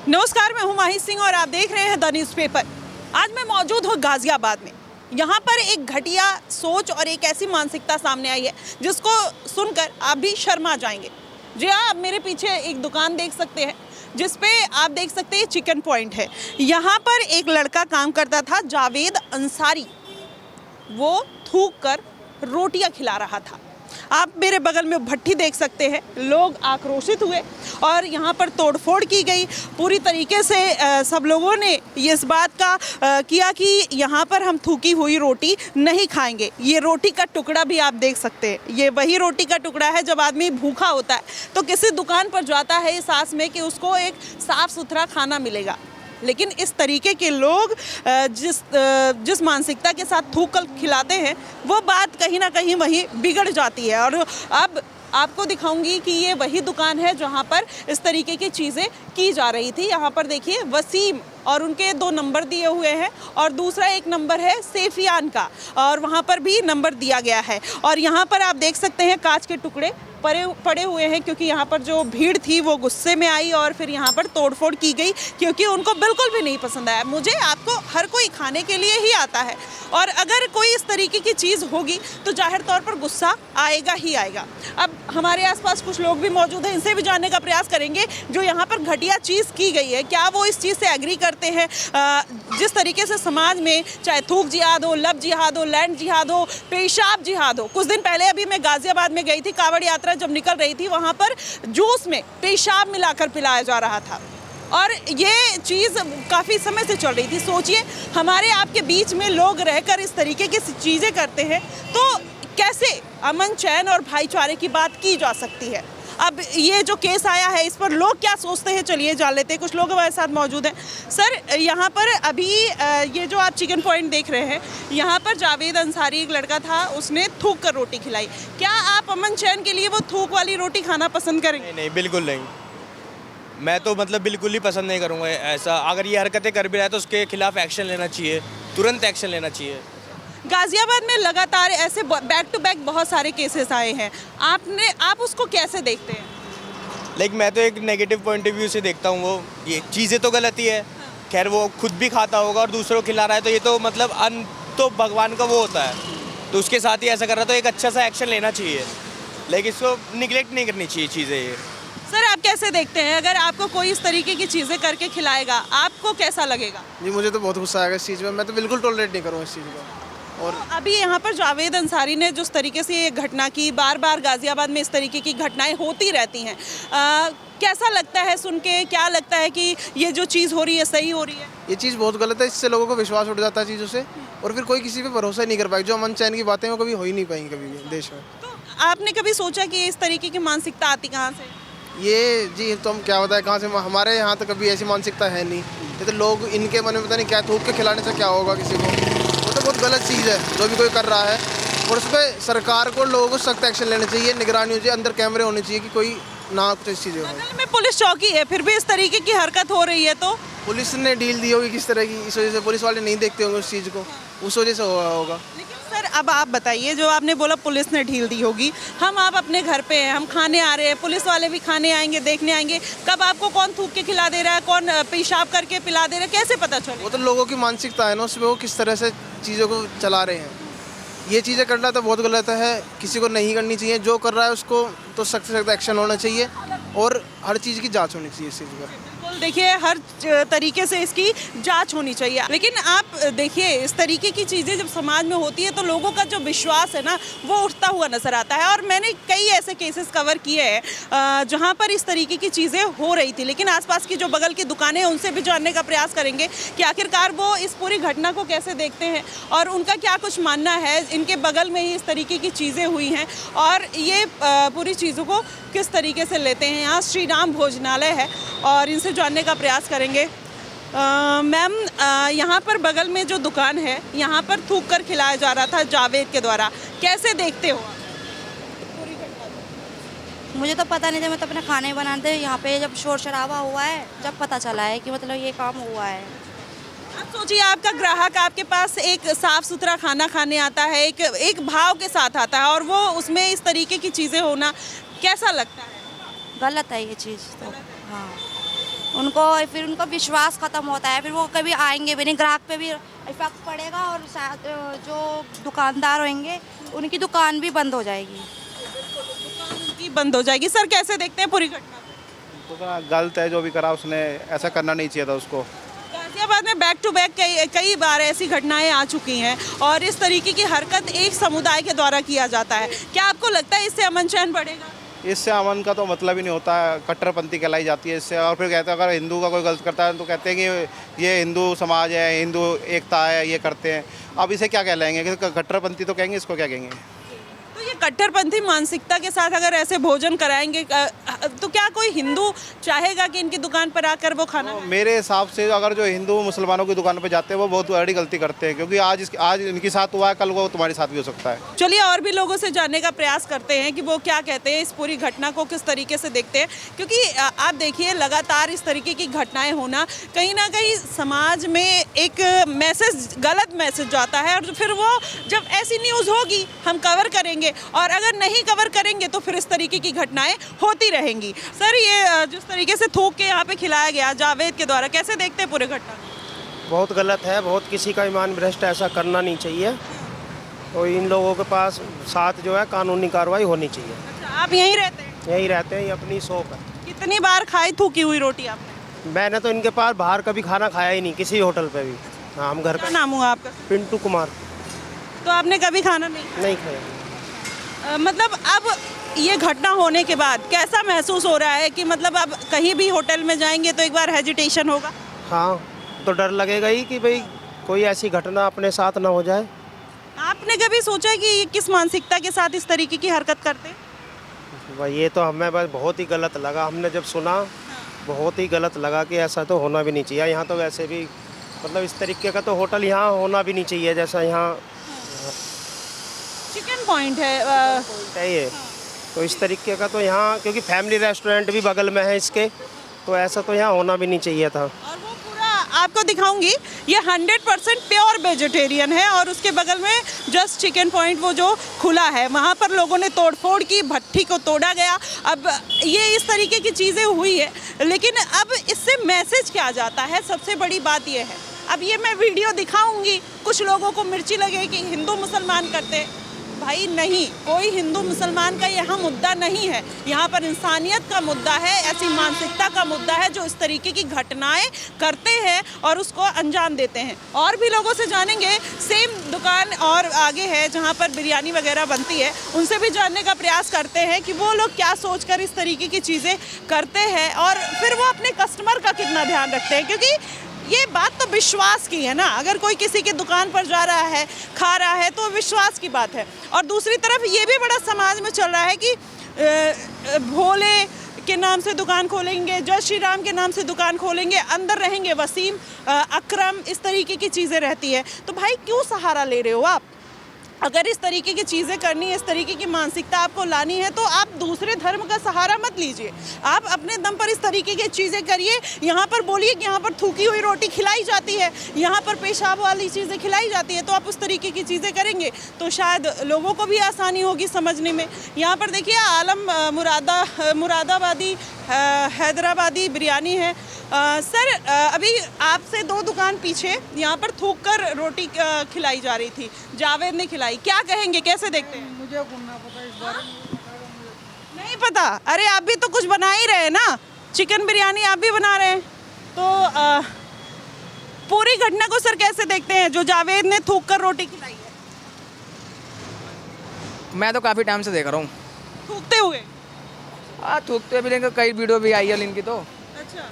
नमस्कार, मैं हूं माही सिंह और आप देख रहे हैं द न्यूज़पेपर। आज मैं मौजूद हूं गाजियाबाद में। यहां पर एक घटिया सोच और एक ऐसी मानसिकता सामने आई है जिसको सुनकर आप भी शर्मा जाएंगे। जी हाँ, आप मेरे पीछे एक दुकान देख सकते हैं जिसपे आप देख सकते हैं चिकन पॉइंट है। यहाँ पर एक लड़का काम करता था, जावेद अंसारी। वो थूक कर रोटियां खिला रहा था। आप मेरे बगल में भट्टी देख सकते हैं। लोग आक्रोशित हुए और यहाँ पर तोड़फोड़ की गई। पूरी तरीके से सब लोगों ने इस बात का किया कि यहाँ पर हम थूकी हुई रोटी नहीं खाएंगे। ये रोटी का टुकड़ा भी आप देख सकते हैं। ये वही रोटी का टुकड़ा है। जब आदमी भूखा होता है तो किसी दुकान पर जाता है इस आस में कि उसको एक साफ़ सुथरा खाना मिलेगा, लेकिन इस तरीके के लोग जिस मानसिकता के साथ थूक कर खिलाते हैं वो बात कहीं ना कहीं वहीं बिगड़ जाती है। और अब आपको दिखाऊंगी कि ये वही दुकान है जहाँ पर इस तरीके की चीज़ें की जा रही थी। यहाँ पर देखिए वसीम और उनके 2 नंबर दिए हुए हैं और दूसरा एक नंबर है सेफियान का और वहाँ पर भी नंबर दिया गया है। और यहाँ पर आप देख सकते हैं कांच के टुकड़े पड़े हुए हैं क्योंकि यहाँ पर जो भीड़ थी वो गुस्से में आई और फिर यहाँ पर तोड़फोड़ की गई क्योंकि उनको बिल्कुल भी नहीं पसंद आया। मुझे आपको हर कोई खाने के लिए ही आता है और अगर कोई इस तरीके की चीज़ होगी तो जाहिर तौर पर गुस्सा आएगा ही आएगा। अब हमारे आसपास कुछ लोग भी मौजूद हैं, इनसे भी जानने का प्रयास करेंगे जो यहाँ पर घटिया चीज़ की गई है, क्या वो इस चीज़ से एग्री करते हैं। जिस तरीके से समाज में चाहे थूक जिहाद हो, लब जिहाद हो, लैंड जिहाद हो, पेशाब जिहाद हो। कुछ दिन पहले अभी मैं गाजियाबाद में गई थी, कांवड़ यात्रा जब निकल रही थी वहाँ पर जूस में पेशाब मिलाकर पिलाया जा रहा था और ये चीज़ काफ़ी समय से चल रही थी। सोचिए हमारे आपके बीच में लोग रहकर इस तरीके की चीज़ें करते हैं तो कैसे अमन चैन और भाईचारे की बात की जा सकती है। अब ये जो केस आया है इस पर लोग क्या सोचते हैं, चलिए जान लेते हैं। कुछ लोग हमारे साथ मौजूद हैं। सर, यहाँ पर अभी ये जो आप चिकन पॉइंट देख रहे हैं, यहाँ पर जावेद अंसारी एक लड़का था, उसने थूक कर रोटी खिलाई। क्या आप अमन चैन के लिए वो थूक वाली रोटी खाना पसंद करेंगे? नहीं, बिल्कुल नहीं। मैं तो बिल्कुल ही पसंद नहीं करूँगा ऐसा। अगर ये हरकतें कर भी रहा है तो उसके खिलाफ एक्शन लेना चाहिए, तुरंत एक्शन लेना चाहिए। गाजियाबाद में लगातार ऐसे बैक टू बैक बहुत सारे केसेस आए हैं, आप उसको कैसे देखते हैं? मैं तो एक नेगेटिव पॉइंट ऑफ व्यू से देखता हूँ। वो ये चीज़ें तो गलत ही है। खैर वो खुद भी खाता होगा और दूसरों को खिला रहा है तो ये तो अन्न तो भगवान का वो होता है, तो उसके साथ ही ऐसा कर रहा है तो एक अच्छा सा एक्शन लेना चाहिए। लेकिन इसको निगलेक्ट नहीं करनी चाहिए चीज़ें ये। सर, आप कैसे देखते हैं अगर आपको कोई इस तरीके की चीज़ें करके खिलाएगा आपको कैसा लगेगा? जी, मुझे तो बहुत गुस्सा आएगा इस चीज़ में। मैं तो बिल्कुल टॉलरेट नहीं करूँगा इस चीज़ को। और तो अभी यहाँ पर जावेद अंसारी ने जिस तरीके से ये घटना की, बार बार गाजियाबाद में इस तरीके की घटनाएं होती रहती हैं, कैसा लगता है सुन के? क्या लगता है कि ये जो चीज़ हो रही है सही हो रही है? ये चीज़ बहुत गलत है। इससे लोगों को विश्वास उठ जाता है चीज़ों से और फिर कोई किसी पे भरोसा ही नहीं कर पाएगा। जो अमन चैन की बातें वो कभी हो ही नहीं पाएंगी कभी भी देश में। तो आपने कभी सोचा कि इस तरीके की मानसिकता आती कहाँ से? ये जी तो हम क्या बताएं कहाँ से। हमारे यहाँ तो कभी ऐसी मानसिकता है नहीं। ये तो लोग इनके मन में पता नहीं क्या थूक के खिलाने से क्या होगा किसी को। वो तो बहुत गलत चीज़ है जो भी कोई कर रहा है और उस पर सरकार को लोगों को सख्त एक्शन लेना चाहिए, निगरानी होनी चाहिए, अंदर कैमरे होने चाहिए कि कोई ना कुछ ऐसी चीज़ें हो। बगल में पुलिस चौकी है फिर भी इस तरीके की हरकत हो रही है तो पुलिस ने डील दी होगी किस तरह की, इस वजह से पुलिस वाले नहीं देखते होंगे उस चीज़ को, उस वजह से हुआ होगा। लेकिन सर, अब आप बताइए, जो आपने बोला पुलिस ने ढील दी होगी, आप अपने घर पे हैं, हम खाने आ रहे हैं, पुलिस वाले भी खाने आएंगे, देखने आएंगे, कब आपको कौन थूक के खिला दे रहा है, कौन पेशाब करके पिला दे रहा है, कैसे पता चले? वो तो लोगों की मानसिकता है ना, उसमें वो किस तरह से चीज़ों को चला रहे हैं। ये चीज़ें करना तो बहुत गलत है, किसी को नहीं करनी चाहिए। जो कर रहा है उसको तो सख्त से सख्त एक्शन होना चाहिए और हर चीज़ की जांच होनी चाहिए इस चीज़ पर। देखिए, हर तरीके से इसकी जांच होनी चाहिए। लेकिन आप देखिए, इस तरीके की चीज़ें जब समाज में होती है तो लोगों का जो विश्वास है ना वो उठता हुआ नजर आता है। और मैंने कई ऐसे केसेस कवर किए हैं जहां पर इस तरीके की चीज़ें हो रही थी। लेकिन आसपास की जो बगल की दुकानें हैं उनसे भी जानने का प्रयास करेंगे कि आखिरकार वो इस पूरी घटना को कैसे देखते हैं और उनका क्या कुछ मानना है। इनके बगल में ही इस तरीके की चीज़ें हुई हैं और ये पूरी चीज़ों को किस तरीके से लेते हैं। यहाँ श्री राम भोजनालय है और इनसे जानने का प्रयास करेंगे। मैम, यहाँ पर बगल में जो दुकान है यहाँ पर थूक कर खिलाया जा रहा था जावेद के द्वारा, कैसे देखते हो? मुझे तो पता नहीं था, मैं तो अपने खाने बनाते यहाँ पे जब शोर शराबा हुआ है जब पता चला है कि ये काम हुआ है। आप सोचिए, आपका ग्राहक आपके पास एक साफ सुथरा खाना खाने आता है, एक भाव के साथ आता है और वो उसमें इस तरीके की चीज़ें होना कैसा लगता है? गलत है ये चीज़ तो। हाँ, उनको फिर उनका विश्वास ख़त्म होता है, फिर वो कभी आएंगे भी नहीं, ग्राहक पे भी इफेक्ट पड़ेगा और शायद जो दुकानदार होंगे उनकी दुकान भी बंद हो जाएगी। की बंद हो जाएगी। सर कैसे देखते हैं पूरी घटना को? तो गलत है जो भी करा उसने, ऐसा करना नहीं चाहिए था उसको। गाजियाबाद में बैक टू बैक कई बार ऐसी घटनाएं आ चुकी हैं और इस तरीके की हरकत एक समुदाय के द्वारा किया जाता है। क्या आपको लगता है इससे अमन चैन बढ़ेगा? इससे अमन का तो मतलब ही नहीं होता है, कट्टरपंथी कहलाई जाती है इससे। और फिर कहते हैं अगर हिंदू का कोई गलत करता है तो कहते हैं कि ये हिंदू समाज है, हिंदू एकता है, ये करते हैं। अब इसे क्या कहलाएंगे? कि कट्टरपंथी तो कहेंगे, इसको क्या कहेंगे? तो ये कट्टरपंथी मानसिकता के साथ अगर ऐसे भोजन कराएंगे तो क्या कोई हिंदू चाहेगा कि इनकी दुकान पर आकर वो खाना तो खाए? मेरे हिसाब से अगर जो हिंदू मुसलमानों की दुकान पर जाते हैं वो बहुत बड़ी गलती करते हैं, क्योंकि आज इनके साथ हुआ है, कल वो तुम्हारे साथ भी हो सकता है। चलिए और भी लोगों से जानने का प्रयास करते हैं कि वो क्या कहते हैं, इस पूरी घटना को किस तरीके से देखते हैं। क्योंकि आप देखिए लगातार इस तरीके की घटनाएं होना कहीं ना कहीं समाज में एक मैसेज, गलत मैसेज जाता है और फिर वो जब ऐसी न्यूज़ होगी हम कवर करेंगे और अगर नहीं कवर करेंगे तो फिर इस तरीके की घटनाएं होती रहेंगी। सर ये जिस तरीके से थूक के यहाँ पे खिलाया गया जावेद के द्वारा, कैसे देखते हैं पूरे घटना को? बहुत गलत है, बहुत किसी का ईमान भ्रष्ट, ऐसा करना नहीं चाहिए। तो इन लोगों के पास साथ जो है कानूनी कार्रवाई होनी चाहिए। अच्छा, आप यहीं रहते हैं? यहीं रहते हैं, ये अपनी शॉप है। कितनी बार खाई थूकी हुई रोटी आपने? मैंने तो इनके पास बाहर कभी खाना खाया ही नहीं, किसी होटल पे भी। हाँ, हम घर क्या पे। नाम हुआ आपका? पिंटू कुमार। तो आपने कभी खाना नहीं खाया। मतलब अब ये घटना होने के बाद कैसा महसूस हो रहा है कि मतलब अब कहीं भी होटल में जाएंगे तो एक बार हेजिटेशन होगा? हाँ, तो डर लगेगा ही कि भाई कोई ऐसी घटना अपने साथ ना हो जाए। आपने कभी सोचा कि ये किस मानसिकता के साथ इस तरीके की हरकत करते? भाई ये तो हमें बस बहुत ही गलत लगा, हमने जब सुना बहुत ही गलत लगा कि ऐसा तो होना भी नहीं चाहिए। यहाँ तो वैसे भी मतलब इस तरीके का तो होटल यहाँ होना भी नहीं चाहिए, जैसा यहाँ चिकन पॉइंट है चाहिए। तो इस तरीके का तो यहाँ, क्योंकि फैमिली रेस्टोरेंट भी बगल में है इसके, तो ऐसा तो यहाँ होना भी नहीं चाहिए था। और वो पूरा आपको दिखाऊंगी, ये 100% प्योर वेजिटेरियन है और उसके बगल में जस्ट चिकन पॉइंट वो जो खुला है वहाँ पर लोगों ने तोड़फोड़ की, भट्ठी को तोड़ा गया। अब ये इस तरीके की चीज़ें हुई है, लेकिन अब इससे मैसेज क्या जाता है, सबसे बड़ी बात ये है। अब ये मैं वीडियो दिखाऊंगी, कुछ लोगों को मिर्ची लगे कि हिंदू मुसलमान करते हैं। भाई नहीं, कोई हिंदू मुसलमान का यहाँ मुद्दा नहीं है, यहाँ पर इंसानियत का मुद्दा है, ऐसी मानसिकता का मुद्दा है जो इस तरीके की घटनाएं करते हैं और उसको अंजाम देते हैं। और भी लोगों से जानेंगे, सेम दुकान और आगे है जहाँ पर बिरयानी वगैरह बनती है, उनसे भी जानने का प्रयास करते हैं कि वो लोग क्या सोचकर इस तरीके की चीज़ें करते हैं और फिर वो अपने कस्टमर का कितना ध्यान रखते हैं। क्योंकि ये बात तो विश्वास की है ना, अगर कोई किसी की दुकान पर जा रहा है, खा रहा है, तो विश्वास की बात है। और दूसरी तरफ ये भी बड़ा समाज में चल रहा है कि भोले के नाम से दुकान खोलेंगे, जय श्री राम के नाम से दुकान खोलेंगे, अंदर रहेंगे वसीम, अकरम, इस तरीके की चीज़ें रहती है। तो भाई क्यों सहारा ले रहे हो आप? अगर इस तरीके की चीज़ें करनी है, इस तरीके की मानसिकता आपको लानी है तो आप दूसरे धर्म का सहारा मत लीजिए, आप अपने दम पर इस तरीके की चीज़ें करिए। यहाँ पर बोलिए कि यहाँ पर थूकी हुई रोटी खिलाई जाती है, यहाँ पर पेशाब वाली चीज़ें खिलाई जाती है, तो आप उस तरीके की चीज़ें करेंगे तो शायद लोगों को भी आसानी होगी समझने में। यहाँ पर देखिए आलम मुरादाबादी हैदराबादी बिरयानी है। सर अभी आपसे 2 दुकान पीछे यहाँ पर थूक कर रोटी खिलाई जा रही थी, जावेद ने खिलाई, क्या कहेंगे, कैसे देखते हैं? मुझे ना पता इस बारे में। नहीं पता? अरे आप भी तो कुछ बना ही रहे हैं ना, चिकन बिरयानी आप भी बना रहे हैं, तो पूरी घटना को सर कैसे देखते हैं जो जावेद ने थूक कर रोटी खिलाई है? मैं तो काफ़ी टाइम से देख रहा हूँ। थूकते हुए? हाँ, थूकते भी लेंगे, कई वीडियो भी आई है इनकी। तो अच्छा,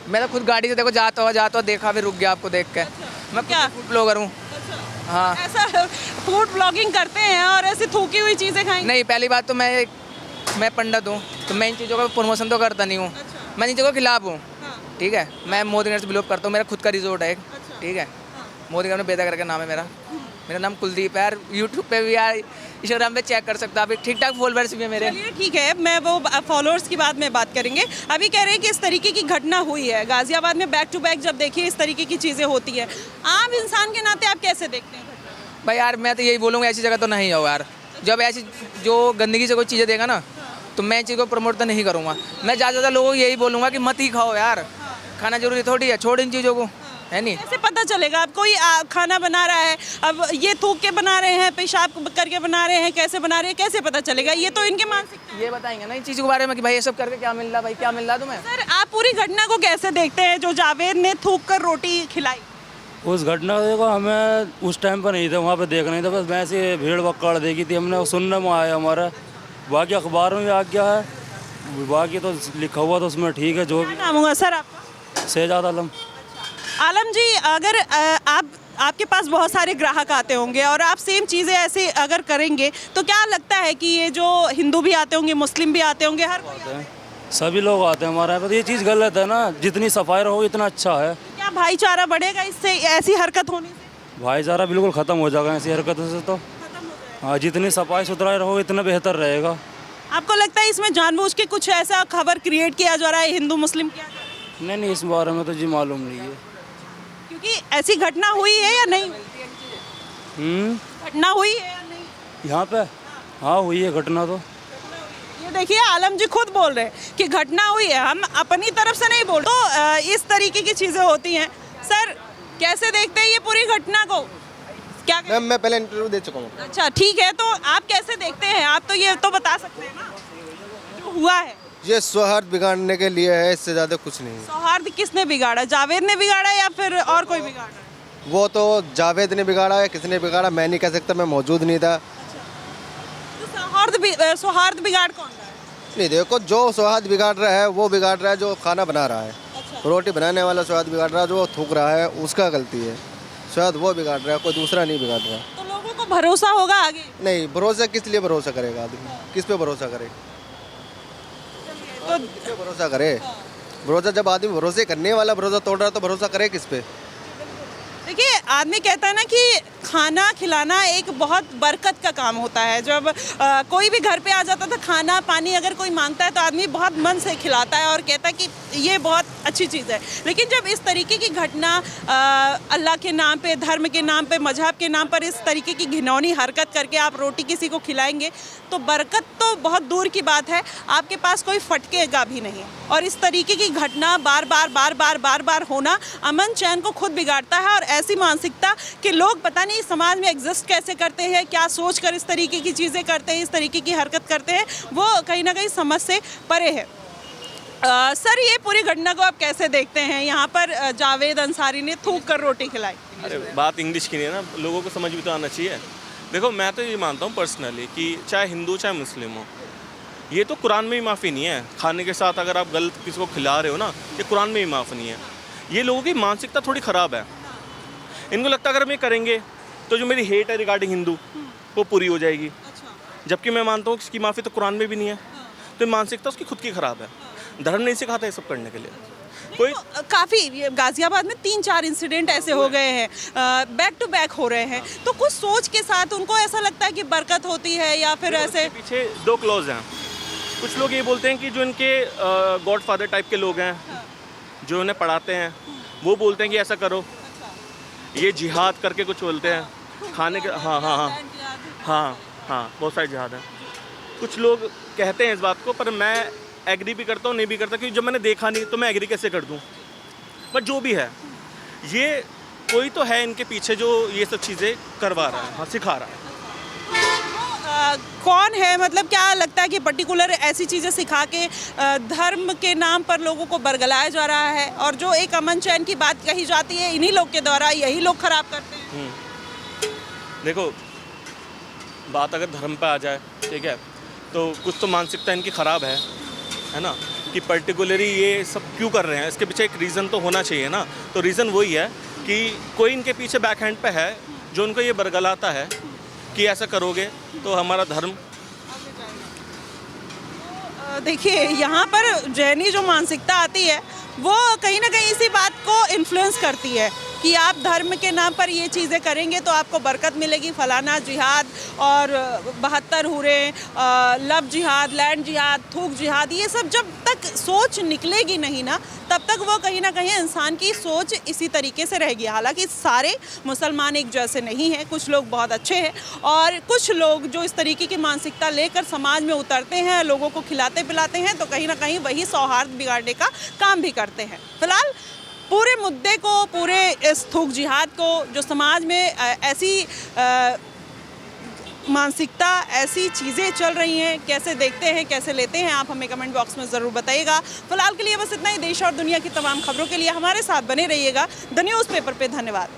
मैं तो खुद गाड़ी से देखो जाता हुआ देखा, फिर रुक गया आपको देख के। मैं क्या? फूड ब्लॉगर हूँ। हाँ। ऐसा फूड ब्लॉगिंग करते हैं और ऐसी थूकी हुई चीज़ें खाएंगे? नहीं, पहली बात तो मैं पंडित हूँ, तो मैं इन चीज़ों का प्रमोशन तो करता नहीं हूँ। अच्छा। मैं इन चीज़ों के खिलाफ हूँ। हाँ। ठीक है, मैं मोदी नगर से बिलोंग करता हूँ, मेरा खुद का रिजोर्ट है एक। अच्छा। ठीक है, हाँ। मोदी नगर में बेदा करके नाम है मेरा नाम कुलदीप है यार। यूट्यूब पे भी यार, इंस्टाग्राम पे चेक कर सकते हो आप, ठीक ठाक फॉलोअर्स भी है मेरे। चलिए ठीक है, मैं वो फॉलोअर्स की बात में बात करेंगे। अभी कह रहे हैं कि इस तरीके की घटना हुई है गाजियाबाद में, बैक टू बैक जब देखिए इस तरीके की चीज़ें होती है, आम इंसान के नाते आप कैसे देखते हैं? भाई यार मैं तो यही बोलूँगा, ऐसी जगह तो नहीं हो यार। जब ऐसी जो गंदगी से कोई चीज़ें देगा ना, तो मैं चीज़ को प्रमोट तो नहीं करूँगा। मैं ज़्यादा लोगों को यही बोलूँगा कि मत ही खाओ यार। खाना जरूरी थोड़ी है, छोड़ इन चीज़ों को, है नहीं। कैसे पता चलेगा? अब कोई खाना बना रहा है, अब ये थूक के बना रहे हैं, पेशाब करके बना रहे हैं, कैसे बना रहे हैं, कैसे पता चलेगा? ये तो इनके मानसिकता। ये बताएंगे ना इन चीज़ों के बारे में कि भाई ये सब करके क्या मिल रहा, भाई क्या मिल रहा तुम्हें। सर, आप पूरी घटना को कैसे देखते हैं जो जावेद ने थूक कर रोटी खिलाई? उस घटना को देखो, हमें उस टाइम पर नहीं था, वहाँ पे देख नहीं था, बस वैसे भीड़ भक्कड़ देखी थी हमने, सुनने में आया हमारा। बाकी अखबार में भी आ गया है, बाकी तो लिखा हुआ तो उसमें ठीक है। जो क्या नाम हुआ सर आपका? शहजाद आलम। आलम जी, अगर आपके पास बहुत सारे ग्राहक आते होंगे और आप सेम चीज़ें ऐसे अगर करेंगे तो क्या लगता है कि ये जो हिंदू भी आते होंगे, मुस्लिम भी आते होंगे, हर कोई आता है? सभी लोग आते हैं हमारे यहाँ पर। ये चीज़ गलत है ना, जितनी सफाई रहो इतना अच्छा है। क्या भाईचारा बढ़ेगा इससे, ऐसी हरकत होने से? भाईचारा बिल्कुल ख़त्म हो जाएगा ऐसी हरकतों से तो। हाँ, जितनी सफाई सुथराई रहो इतना बेहतर रहेगा। आपको लगता है इसमें जानबूझ के कुछ ऐसा खबर क्रिएट किया जा रहा है, हिंदू मुस्लिम किया जा रहा है? नहीं, इस बारे में तो जी मालूम नहीं है। क्योंकि ऐसी घटना हुई है या नहीं? घटना हुई है या नहीं यहाँ पे? हाँ, हुई है घटना तो। ये देखिए, आलम जी खुद बोल रहे हैं कि घटना हुई है, हम अपनी तरफ से नहीं बोल। तो इस तरीके की चीज़ें होती हैं। सर, कैसे देखते हैं ये पूरी घटना को? क्या मैम, मैं पहले इंटरव्यू दे चुका हूँ। अच्छा, ठीक है, तो आप कैसे देखते हैं? आप तो ये तो बता सकते हैं ना जो हुआ है। ये सौहार्द बिगाड़ने के लिए है, इससे ज़्यादा कुछ नहीं है। सौहार्द किसने बिगाड़ा? जावेद ने बिगाड़ा या फिर और कोई बिगाड़ा? वो तो जावेद ने बिगाड़ा है, किसने बिगाड़ा मैं नहीं कह सकता, मैं मौजूद नहीं था। तो सौहार्द बिगाड़ कौन रहा है? नहीं, देखो, जो सौहार्द बिगाड़ रहा है वो बिगाड़ रहा है जो खाना बना रहा है। रोटी बनाने वाला सौहार्द बिगाड़ रहा है, जो थूक रहा है उसका गलती है। शायद वो बिगाड़ रहा है, कोई दूसरा नहीं बिगाड़ रहा। तो लोगों को भरोसा होगा आगे? नहीं, भरोसा किस लिए भरोसा करेगा आदमी? किस पे भरोसा करे? तो किस पे भरोसा करे? भरोसा जब आदमी भरोसे करने वाला भरोसा तोड़ रहा है तो भरोसा करे किस पे? देखिए, आदमी कहता है ना कि खाना खिलाना एक बहुत बरकत का काम होता है। जब कोई भी घर पे आ जाता था, खाना पानी अगर कोई मांगता है तो आदमी बहुत मन से खिलाता है और कहता है कि ये बहुत अच्छी चीज़ है। लेकिन जब इस तरीके की घटना अल्लाह के नाम पे, धर्म के नाम पे, मजहब के नाम पर इस तरीके की घिनौनी हरकत करके आप रोटी किसी को खिलाएंगे तो बरकत तो बहुत दूर की बात है, आपके पास कोई फटकेगा भी नहीं। और इस तरीके की घटना बार बार होना अमन चैन को खुद बिगाड़ता है। और ऐसी मानसिकता कि लोग पता नहीं समाज में एग्जिस्ट कैसे करते हैं, क्या सोच कर इस तरीके की चीज़ें करते हैं, इस तरीके की हरकत करते हैं, वो कहीं ना कहीं समझ से परे है। सर, ये पूरी घटना को आप कैसे देखते हैं? यहाँ पर जावेद अंसारी ने थूक कर रोटी खिलाई। अरे, बात इंग्लिश की नहीं है ना, लोगों को समझ भी तो आना चाहिए। देखो, मैं तो ये मानता हूँ पर्सनली कि चाहे हिंदू चाहे मुस्लिम हो, ये तो कुरान में भी माफ़ी नहीं है। खाने के साथ अगर आप गलत किसी को खिला रहे हो ना, ये कुरान में भी माफ़ नहीं है। ये लोगों की मानसिकता थोड़ी ख़राब है। इनको लगता है अगर हम ये करेंगे तो जो मेरी हेट है रिगार्डिंग हिंदू वो पूरी हो जाएगी। जबकि मैं मानता हूँ कि इसकी माफ़ी तो कुरान में भी नहीं है। तो मानसिकता उसकी खुद की ख़राब है। धर्म नहीं सिखाता ये सब करने के लिए। कोई काफ़ी गाजियाबाद में 3-4 इंसिडेंट ऐसे हो गए हैं, बैक टू बैक हो रहे हैं। तो कुछ सोच के साथ उनको ऐसा लगता है कि बरकत होती है या फिर ऐसे? पीछे दो क्लॉज हैं। कुछ लोग ये बोलते हैं कि जो इनके गॉड फादर टाइप के लोग हैं जो इन्हें पढ़ाते हैं, वो बोलते हैं कि ऐसा करो। ये जिहाद करके कुछ बोलते हैं खाने के। हाँ, बहुत सारे जिहाद हैं। कुछ लोग कहते हैं इस बात को, पर मैं एग्री भी करता हूँ, नहीं भी करता, क्योंकि जब मैंने देखा नहीं तो मैं एग्री कैसे कर दूँ। बट जो भी है, ये कोई तो है इनके पीछे जो ये सब चीज़ें करवा रहा है, हाँ, सिखा रहा है। कौन है? मतलब क्या लगता है कि पर्टिकुलर ऐसी चीज़ें सिखा के धर्म के नाम पर लोगों को बरगलाया जा रहा है? और जो एक अमन चैन की बात कही जाती है, इन्हीं लोग के द्वारा यही लोग खराब करते हैं। देखो, बात अगर धर्म पे आ जाए, ठीक है, तो कुछ तो मानसिकता इनकी ख़राब है ना, कि पर्टिकुलरली ये सब क्यों कर रहे हैं। इसके पीछे एक रीज़न तो होना चाहिए ना। तो रीज़न वही है कि कोई इनके पीछे बैक हैंड पे है जो उनको ये बरगलाता है कि ऐसा करोगे तो हमारा धर्म। देखिए, यहाँ पर जैनी जो मानसिकता आती है वो कहीं ना कहीं इसी बात को इन्फ्लुएंस करती है कि आप धर्म के नाम पर ये चीज़ें करेंगे तो आपको बरकत मिलेगी, फलाना जिहाद और 72 हुरे, लव जिहाद, लैंड जिहाद, थूक जिहाद, ये सब जब तक सोच निकलेगी नहीं ना, तब तक वो कहीं ना कहीं इंसान की सोच इसी तरीके से रहेगी। हालांकि सारे मुसलमान एक जैसे नहीं हैं, कुछ लोग बहुत अच्छे हैं और कुछ लोग जो इस तरीके की मानसिकता लेकर समाज में उतरते हैं, लोगों को खिलाते पिलाते हैं, तो कहीं ना कहीं वही सौहार्द बिगाड़ने का काम भी करते हैं। फिलहाल पूरे मुद्दे को, पूरे इस थूक जिहाद को, जो समाज में ऐसी मानसिकता, ऐसी चीज़ें चल रही हैं, कैसे देखते हैं, कैसे लेते हैं, आप हमें कमेंट बॉक्स में ज़रूर बताइएगा। फिलहाल के लिए बस इतना ही। देश और दुनिया की तमाम खबरों के लिए हमारे साथ बने रहिएगा द न्यूज़ पेपर पे। धन्यवाद।